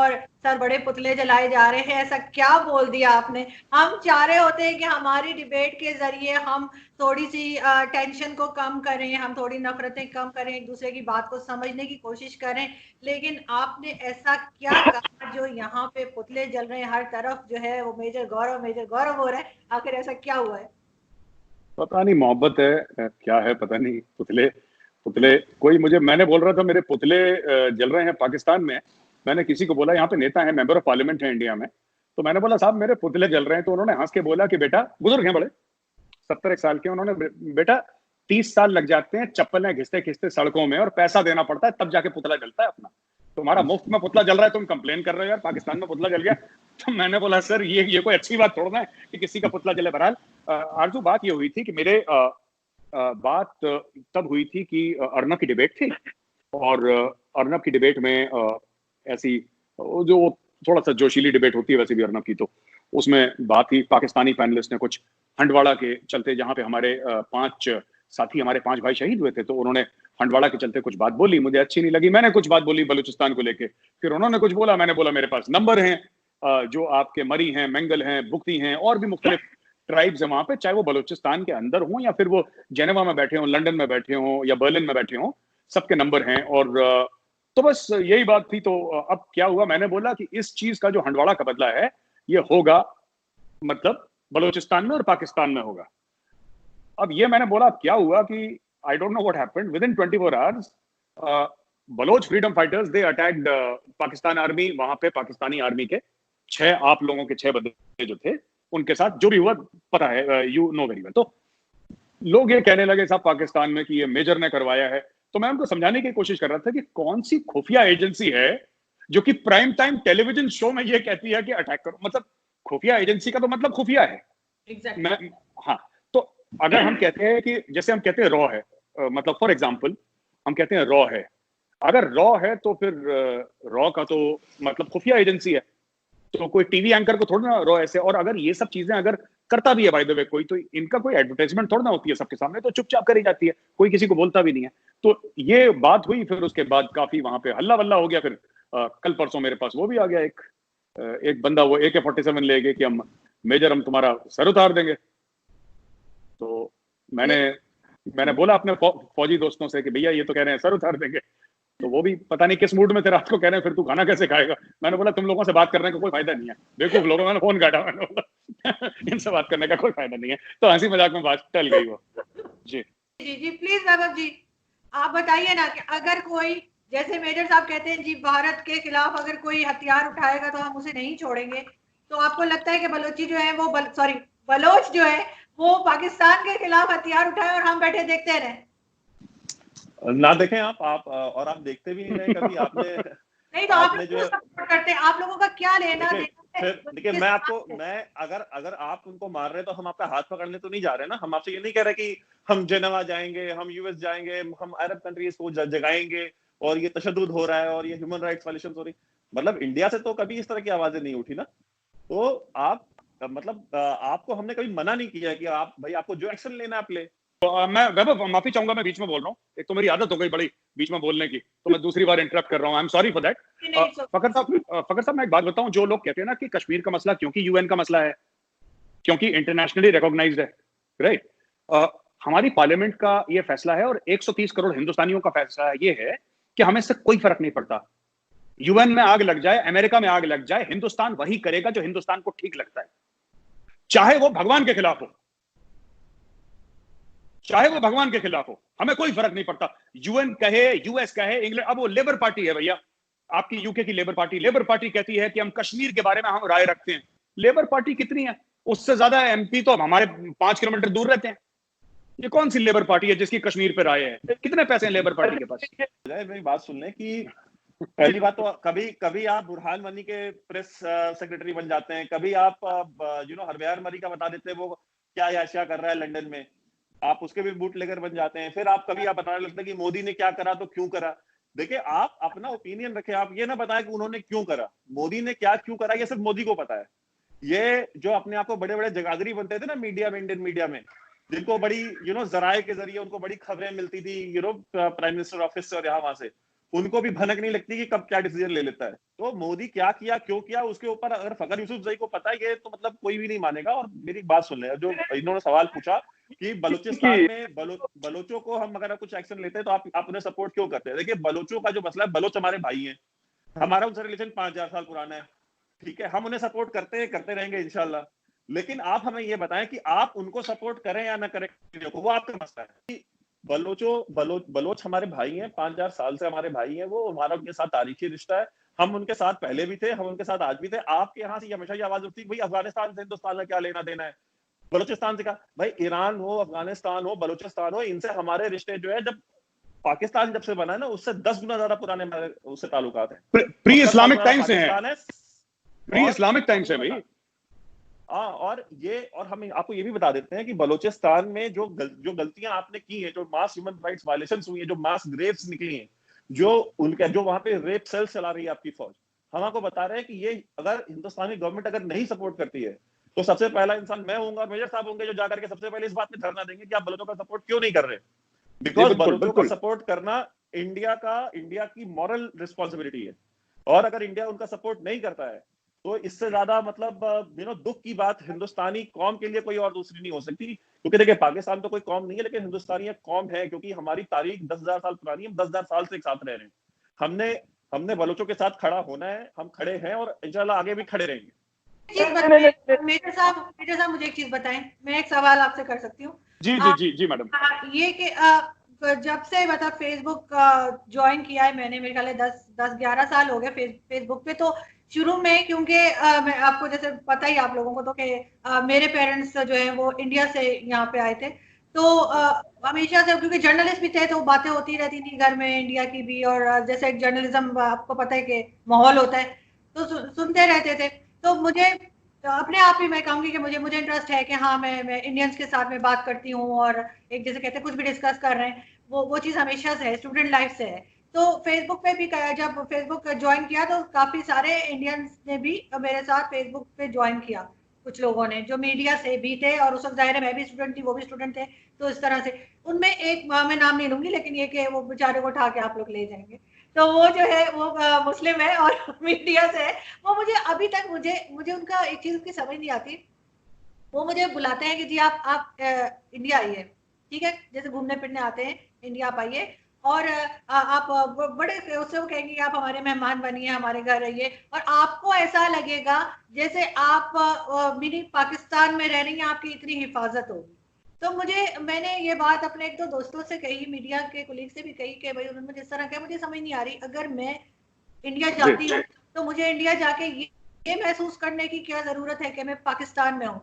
और सर बड़े पुतले जलाए जा रहे हैं, ऐसा क्या बोल दिया आपने? हम चाह रहे होते हैं कि हमारी डिबेट के जरिए हम थोड़ी सी टेंशन को कम करें, हम थोड़ी नफरतें कम करें, एक दूसरे की बात को समझने की कोशिश करें, लेकिन आपने ऐसा क्या कहा जो यहाँ पे पुतले जल रहे हैं हर तरफ, जो है वो मेजर गौरव हो रहा है? आखिर ऐसा क्या हुआ है? पता नहीं मोहब्बत है क्या है, पता नहीं। पुतले पुतले कोई मुझे, मैंने बोल रहा था मेरे पुतले जल रहे हैं पाकिस्तान में। मैंने किसी को बोला, यहाँ पे नेता है, मेंबर ऑफ पार्लियामेंट है इंडिया में, तो मैंने बोला साहब मेरे पुतले जल रहे हैं, तो उन्होंने हंस के बोला कि बेटा, बुजुर्ग हैं बड़े, 70 एक साल के, उन्होंने, बेटा 30 साल लग जाते हैं चप्पलें घिसते घिसते सड़कों में, और पैसा देना पड़ता है तब जाके पुतला जलता है अपना। तुम्हारा मुफ्त में पुतला जल रहा है, तुम कंप्लेन कर रहे हो यार पाकिस्तान में पुतला जल गया। तो मैंने बोला सर ये कोई अच्छी बात थोड़ा है कि किसी का पुतला जले। बहरहाल आरजू, बात ये हुई थी कि मेरे बात तब हुई थी कि अर्नब की डिबेट थी, और अर्नब की डिबेट में ऐसी जो थोड़ा सा जोशीली डिबेट होती है वैसे भी अर्नब की, तो उसमें बात थी पाकिस्तानी पैनलिस्ट ने कुछ हंडवाड़ा के चलते, जहां पे हमारे 5 साथी, हमारे 5 भाई शहीद हुए थे, तो उन्होंने हंडवाड़ा के चलते कुछ बात बोली, मुझे अच्छी नहीं लगी। मैंने कुछ बात बोली बलूचिस्तान को लेके, फिर उन्होंने कुछ बोला, मैंने बोला मेरे पास नंबर हैं जो आपके मरी हैं, मंगल हैं, बुख्ती हैं, और भी मुख्तलिफ ट्राइब्स है वहां पे, चाहे वो बलूचिस्तान के अंदर हो या फिर वो जेनेवा में बैठे हो, लंदन में बैठे हो या बर्लिन में बैठे हो, सबके नंबर हैं। और तो बस यही बात थी। तो अब क्या हुआ, मैंने बोला कि इस चीज का जो हंडवाड़ा का बदला है ये होगा, मतलब बलूचिस्तान में और पाकिस्तान में होगा। अब ये मैंने बोला, अब क्या हुआ कि I don't know what happened, within 24 hours Baloch freedom fighters they attacked Pakistan army. वहां पे पाकिस्तानी आर्मी के 6 आप लोगों के 6 बंदे जो थे, उनके साथ जो भी हुआ पता है, यू नो वेरी वेल। तो लोग ये कहने लगे साहब पाकिस्तान में कि ये मेजर ने करवाया है। तो मैं उनको समझाने की कोशिश कर रहा था कि कौन सी खुफिया एजेंसी है जो कि प्राइम टाइम टेलीविजन शो में ये कहती है कि अटैक करो। मतलब खुफिया एजेंसी का तो मतलब खुफिया है। exactly. मैं, हाँ, तो अगर हम कहते हैं कि जैसे हम कहते हैं रॉ है, मतलब फॉर एग्जाम्पल हम कहते हैं रॉ है, अगर रॉ है तो फिर रॉ का तो मतलब खुफिया एजेंसी है, तो कोई टीवी एंकर को थोड़ा ना रॉ ऐसे। और अगर ये सब चीजें अगर करता भी है बाय द वे कोई, तो इनका कोई एडवर्टाइजमेंट थोड़ा ना होती है सबके सामने, तो चुपचाप करी जाती है, कोई किसी को बोलता भी नहीं है। तो ये बात हुई, फिर उसके बाद काफी वहां पे हल्ला वल्ला हो गया। फिर कल परसों मेरे पास वो भी आ गया एक बंदा, वो AK-47 ले गए कि हम मेजर हम तुम्हारा सर उतार देंगे। तो मैंने बोला अपने फौजी दोस्तों से कि भैया ये तो कह रहे हैं सर उतार देंगे, तो वो भी पता नहीं किस मूड में थे रात को, कह रहे हैं फिर तू खाना कैसे खाएगा। मैंने बोला तुम लोगों से बात करने का कोई फायदा नहीं है, बेवकूफ लोगों ने फोन काटा। मैंने बोला इनसे बात करने का कोई फायदा नहीं है। तो हंसी मजाक में बात टल गई वो। जी जी जी प्लीज वैभव जी, आप बताइए ना कि अगर कोई, जैसे मेजर साहब कहते हैं जी भारत के खिलाफ अगर कोई हथियार उठाएगा तो हम उसे नहीं छोड़ेंगे, तो आपको लगता है कि बलोची जो है वो सॉरी बलोच जो है वो पाकिस्तान के खिलाफ हथियार उठाए और हम बैठे देखते रहे? ना देखें आप और आप देखते भी नहीं रहे कभी आपने। नहीं तो आप आपने लोग जो सपोर्ट करते हैं, आप लोगों का क्या लेना देना है? देखिए मैं अगर आप उनको मार रहे हैं तो हम आपका हाथ पकड़ने तो नहीं जा रहे ना। हम आपसे ये नहीं कह रहे कि हम जेनेवा जाएंगे, हम यूएस जाएंगे, हम अरब कंट्रीज को जगाएंगे और ये तशद्दुद हो रहा है और ये ह्यूमन राइट्स वायलेशन हो रही। मतलब इंडिया से तो कभी इस तरह की आवाजें नहीं उठी ना। तो आप मतलब आपको हमने कभी मना नहीं किया कि आप भाई आपको जो एक्शन लेना आप ले। तो मैं वैभव माफी चाहूंगा, मैं बीच में बोल रहा हूँ, एक तो मेरी आदत हो गई बड़ी बीच में बोलने की, तो मैं दूसरी बार इंटरप्ट कर रहा हूँ, I am sorry for that. Fakhar साहब मैं एक बात बताऊं, जो लोग कहते हैं ना कि कश्मीर का मसला क्योंकि यूएन का मसला है, क्योंकि इंटरनेशनली रिकॉग्नाइज्ड है, राइट, हमारी पार्लियामेंट का ये फैसला है और 130 करोड़ हिंदुस्तानियों का फैसला ये है कि हमें इससे कोई फर्क नहीं पड़ता। यूएन में आग लग जाए, अमेरिका में आग लग जाए, हिंदुस्तान वही करेगा जो हिंदुस्तान को ठीक लगता है, चाहे वो भगवान के खिलाफ हो, चाहे वो भगवान के खिलाफ हो, हमें कोई फर्क नहीं पड़ता। यूएन कहे, यूएस कहे, इंग्लैंड, अब वो लेबर पार्टी है भैया, आपकी यूके की लेबर पार्टी कहती है कि हम कश्मीर के बारे में हम राय रखते हैं। लेबर पार्टी कितनी है, उससे ज्यादा एमपी तो हमारे 5 किलोमीटर दूर रहते हैं। ये कौन सी लेबर पार्टी है जिसकी कश्मीर पे राय है? कितने पैसे हैं लेबर पार्टी के पास? मेरी बात सुन लें कि पहली बात तो कभी आप बुरहान मनी के प्रेस सेक्रेटरी बन जाते हैं, कभी आप हरबयार मरी का बता देते हैं वो क्या याशिया कर रहा है लंदन में, आप उसके भी बूट लेकर बन जाते हैं। फिर आप कभी आप बताने लगते हैं कि मोदी ने क्या करा तो क्यों करा। देखिए आप अपना ओपिनियन रखें, आप ये ना बताएं कि उन्होंने क्यों करा, मोदी ने क्या क्यों करा ये सिर्फ मोदी को पता है। ये जो अपने आप को बड़े बड़े जगादरी बनते थे ना मीडिया में, इंडियन मीडिया में, जिनको बड़ी जराये के जरिए उनको बड़ी खबरें मिलती थी प्राइम मिनिस्टर ऑफिस से और यहाँ वहां से, उनको भी भनक नहीं लगती कि कब क्या डिसीजन ले लेता है। तो मोदी क्या किया, क्यों किया, उसके ऊपर अगर फखर यूसुफजई को पता है तो मतलब कोई भी नहीं मानेगा। और मेरी एक बात सुन ले, जो इन्होंने सवाल पूछा कि बलूचिस्तान में बलोचों को हम अगर कुछ एक्शन लेते हैं तो आप उन्हें सपोर्ट क्यों करते हैं? देखिए, बलोचों का जो मसला है, बलोच हमारे भाई हैं, हमारा उनसे रिलेशन 5000 साल पुराना है, ठीक है, हम उन्हें सपोर्ट करते हैं, करते रहेंगे इंशाल्लाह। लेकिन आप हमें ये बताएं कि आप उनको सपोर्ट करें या ना करें, वो आपका मसला है। बलोच हमारे भाई हैं, 5000 साल से हमारे भाई हैं, वो हमारा उनके साथ तारीखी रिश्ता है। हम उनके साथ पहले भी थे, हम उनके साथ आज भी थे। आपके यहाँ से हमेशा ये आवाज उठती है भाई अफगानिस्तान से हिंदुस्तान का क्या लेना देना है, बलूचिस्तान से। का भाई ईरान हो, अफगानिस्तान हो, बलूचिस्तान हो, इनसे हमारे रिश्ते जो है, जब पाकिस्तान जब से बना है ना, उससे 10 गुना ज्यादा पुराने हमारे उससे ताल्लुकात हैं। प्री इस्लामिक टाइम से पाकिस्तान है, प्री इस्लामिक टाइम से भाई। और हम आपको ये भी बता देते हैं कि बलूचिस्तान में जो गलतियां आपने की हैं, जो मास ह्यूमन राइट्स वायलेशंस हुई हैं, जो मास ग्रेव्स निकली हैं, जो वहां पे रेप सेल्स चला रही है आपकी फौज, हम आपको बता रहे हैं कि ये अगर हिंदुस्तानी गवर्नमेंट अगर नहीं सपोर्ट करती है तो सबसे पहला इंसान मैं होऊंगा और मेजर साहब होंगे जो जाकर के सबसे पहले इस बात में धरना देंगे कि आप बलोचों का सपोर्ट क्यों नहीं कर रहे। बिकॉज बलोचों का सपोर्ट करना इंडिया की मॉरल रिस्पॉन्सिबिलिटी है। और अगर इंडिया उनका सपोर्ट नहीं करता है तो इससे ज्यादा मतलब दुख की बात हिंदुस्तानी कौम के लिए कोई और दूसरी नहीं हो सकती। क्योंकि देखिए, पाकिस्तान तो कोई कौम नहीं है, लेकिन हिंदुस्तानी एक कौम है, क्योंकि हमारी तारीख 10,000 साल पुरानी है, 10,000 साल से एक साथ रह रहे हैं। हमने बलोचों के साथ खड़ा होना है, हम खड़े हैं और इंशाल्लाह आगे भी खड़े रहेंगे। मेजर साहब मुझे एक चीज बताएं, मैं एक सवाल आपसे कर सकती हूँ? जी मैडम। ये कि जब से मतलब फेसबुक ज्वाइन किया है मैंने, मेरे ख्याल 10-11 साल हो गए फेसबुक पे। तो शुरू में क्योंकि मैं आपको जैसे पता ही आप लोगों को तो कि मेरे पेरेंट्स जो है वो इंडिया से यहाँ पे आए थे, तो हमेशा से क्योंकि जर्नलिस्ट भी थे तो बातें होती रहती थी घर में इंडिया की भी। और जैसे एक जर्नलिज्म आपको पता है कि माहौल होता है, तो सुनते रहते थे। तो मुझे अपने आप ही मैं कहूंगी कि मुझे इंटरेस्ट है कि हाँ, मैं इंडियंस के साथ में बात करती हूँ, और एक जैसे कहते हैं कुछ भी डिस्कस कर रहे हैं, वो चीज हमेशा से है, स्टूडेंट लाइफ से है। तो फेसबुक पे भी जब फेसबुक ज्वाइन किया तो काफी सारे इंडियंस ने भी मेरे साथ फेसबुक पे ज्वाइन किया, कुछ लोगों ने जो मीडिया से भी थे, और उस वक्त जाहिर है मैं भी स्टूडेंट थी, वो भी स्टूडेंट थे। तो इस तरह से उनमें एक, मैं नाम नहीं लूंगी, लेकिन ये कि वो बेचारे को उठा के आप लोग ले जाएंगे, तो वो जो है वो मुस्लिम है और मीडिया से है। वो मुझे अभी तक मुझे उनका एक चीज की समझ नहीं आती। वो मुझे बुलाते हैं कि जी आप इंडिया आइए, ठीक है, जैसे घूमने फिरने आते हैं, इंडिया आप आइए, और आप बड़े उससे वो कहेंगे कि आप हमारे मेहमान बनिए, हमारे घर रहिए, और आपको ऐसा लगेगा जैसे आप मिनी पाकिस्तान में रह रही हैं, आपकी इतनी हिफाजत होगी। तो मैंने ये बात अपने 1-2 दोस्तों से कही, मीडिया के कोलीग से भी कही कि भाई उन्होंने मुझे इस तरह कहा, मुझे समझ नहीं आ रही, अगर मैं इंडिया जाती हूँ तो मुझे इंडिया जाके ये महसूस करने की क्या जरूरत है कि मैं पाकिस्तान में हूँ।